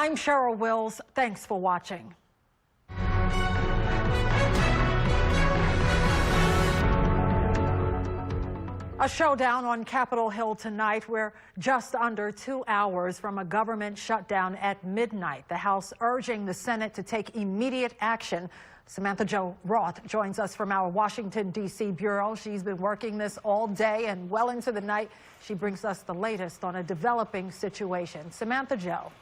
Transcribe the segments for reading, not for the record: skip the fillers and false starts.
I'm Cheryl Wills. Thanks for watching. A showdown on Capitol Hill tonight. We're just under 2 hours from a government shutdown at midnight. The House urging the Senate to take immediate action. Samantha-Jo joins us from our Washington, D.C. bureau. She's been working this all day and well into the night. She brings us the latest on a developing situation. Samantha-Jo.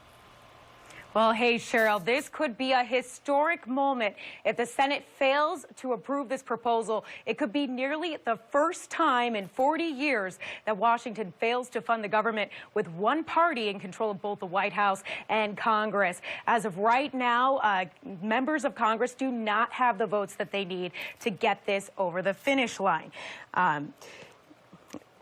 Well, hey, Cheryl, this could be a historic moment. If the Senate fails to approve this proposal, it could be nearly the first time in 40 years that Washington fails to fund the government with one party in control of both the White House and Congress. As of right now, members of Congress do not have the votes that they need to get this over the finish line.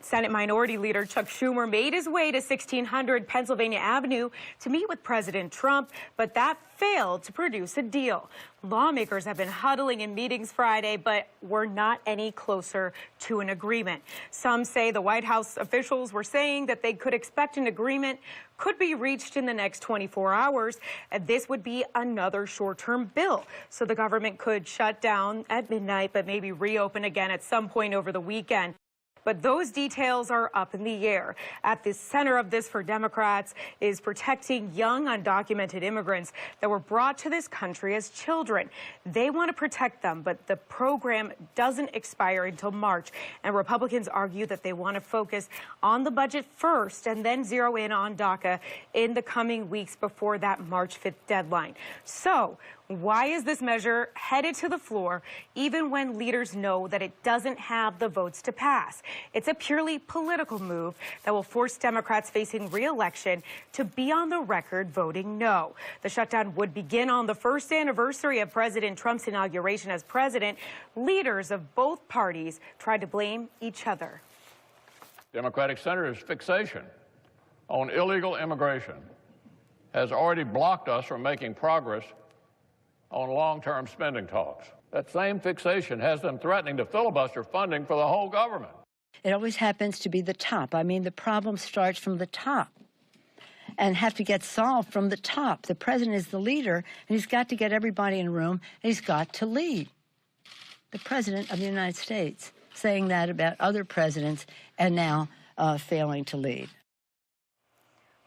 Senate Minority Leader Chuck Schumer made his way to 1600 Pennsylvania Avenue to meet with President Trump, but that failed to produce a deal. Lawmakers have been huddling in meetings Friday, but we're not any closer to an agreement. Some say the White House officials were saying that they could expect an agreement could be reached in the next 24 hours. And this would be another short-term bill. So the government could shut down at midnight, but maybe reopen again at some point over the weekend. But those details are up in the air. At the center of this for Democrats is protecting young undocumented immigrants that were brought to this country as children. They want to protect them, but the program doesn't expire until March. And Republicans argue that they want to focus on the budget first and then zero in on DACA in the coming weeks before that March 5th deadline. So why is this measure headed to the floor even when leaders know that it doesn't have the votes to pass? It's a purely political move that will force Democrats facing re-election to be on the record voting no. The shutdown would begin on the first anniversary of President Trump's inauguration as president. Leaders of both parties tried to blame each other. Democratic senators' fixation on illegal immigration has already blocked us from making progress on long-term spending talks. That same fixation has them threatening to filibuster funding for the whole government. It always happens to be the top. I mean, the problem starts from the top and have to get solved from the top. The president is the leader, and he's got to get everybody in a room, and he's got to lead. The president of the United States saying that about other presidents and now failing to lead.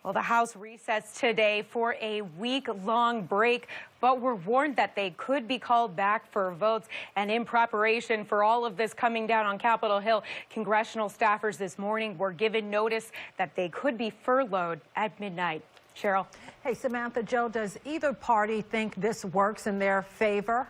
Well, the House recessed today for a week-long break, but we're warned that they could be called back for votes. And in preparation for all of this coming down on Capitol Hill, congressional staffers this morning were given notice that they could be furloughed at midnight. Cheryl. Hey, Samantha-Jo, does either party think this works in their favor?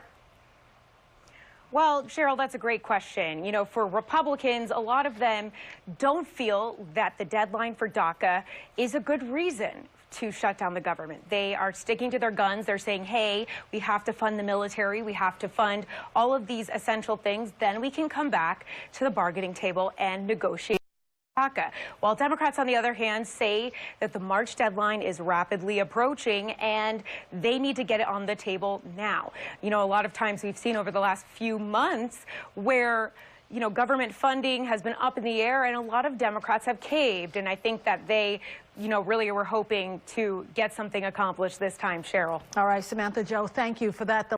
Well, Cheryl, that's a great question. You know, for Republicans, a lot of them don't feel that the deadline for DACA is a good reason to shut down the government. They are sticking to their guns. They're saying, hey, we have to fund the military. We have to fund all of these essential things. Then we can come back to the bargaining table and negotiate DACA. While Democrats, on the other hand, say that the March deadline is rapidly approaching and they need to get it on the table now. You know, a lot of times we've seen over the last few months where, you know, government funding has been up in the air and a lot of Democrats have caved. And I think that they, you know, really were hoping to get something accomplished this time, Cheryl. All right, Samantha-Jo, thank you for that.